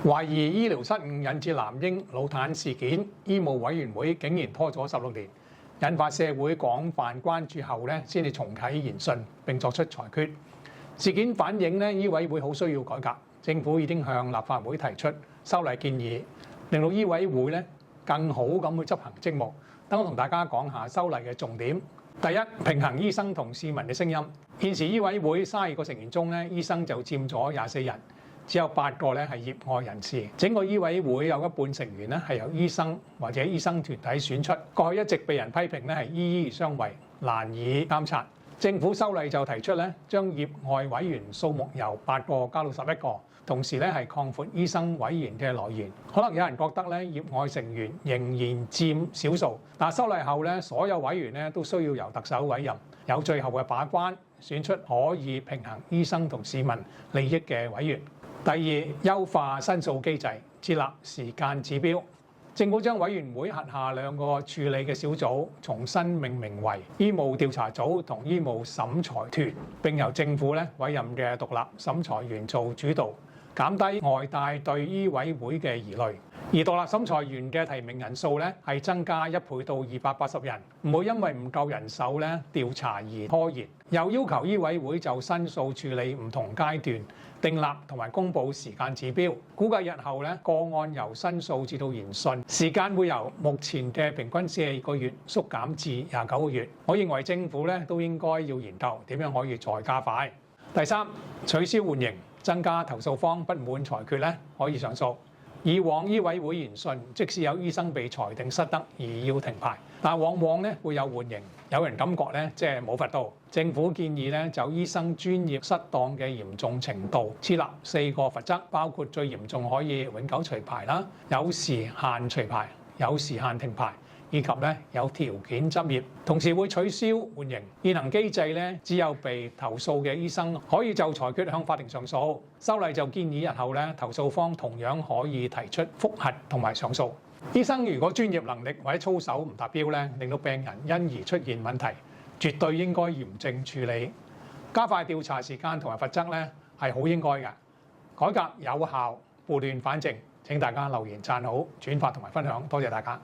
懷疑醫療失誤引致男嬰腦癱事件，醫務委員會竟然拖咗16年，引發社會廣泛關注後先至重啟研訊並作出裁決。事件反映醫委會好需要改革，政府已經向立法會提出修例建議，令到醫委會更好咁去執行職務。等我同大家講下修例嘅重點。第一，平衡醫生同市民嘅聲音。現時醫委會32個成員中醫生就佔咗24人。只有8個係業外人士，整個醫委會有一半成員係由醫生或者醫生團體選出。過去一直被人批評係醫醫相違，難以監察。政府修例就提出將業外委員數目由8個加到11個，同時係擴闊醫生委員嘅來源。可能有人覺得業外成員仍然佔少數，但修例後所有委員都需要由特首委任，有最後嘅把關，選出可以平衡醫生同市民利益嘅委員。第二，優化申訴機制，設立時間指標。政府將委員會轄下2個處理嘅小組重新命名為醫務調查組同醫務審裁團，並由政府委任嘅獨立審裁員做主導，減低外界對醫委會嘅疑慮。而獨立審裁員嘅提名人數係增加1倍到280人，唔會因為唔夠人手調查而拖延。又要求醫委會就申訴處理唔同階段訂立同埋公佈時間指標，估計日後個案由申訴至到研訊時間會由目前嘅平均4個月縮減至29個月。我認為政府都應該要研究點樣可以再加快。第三，取消緩刑，增加投訴方不滿裁決可以上訴。以往醫委會研訊，即使有醫生被裁定失德而要停牌，但往往會有緩刑。有人感覺即係冇罰到。政府建議就醫生專業失當嘅嚴重程度設立4個罰則，包括最嚴重可以永久除牌啦，有時限除牌，有時限停牌，以及有條件執業。同時會取消緩刑。現行機制只有被投訴嘅醫生可以就裁決向法庭上訴。修例就建議日後投訴方同樣可以提出覆核同埋上訴。醫生如果專業能力或者操守唔達標令到病人因而出現問題，絕對應該嚴正處理。加快調查時間同埋罰則係好應該嘅。改革有效，撥亂反正。請大家留言讚好、轉發同埋分享，多謝大家。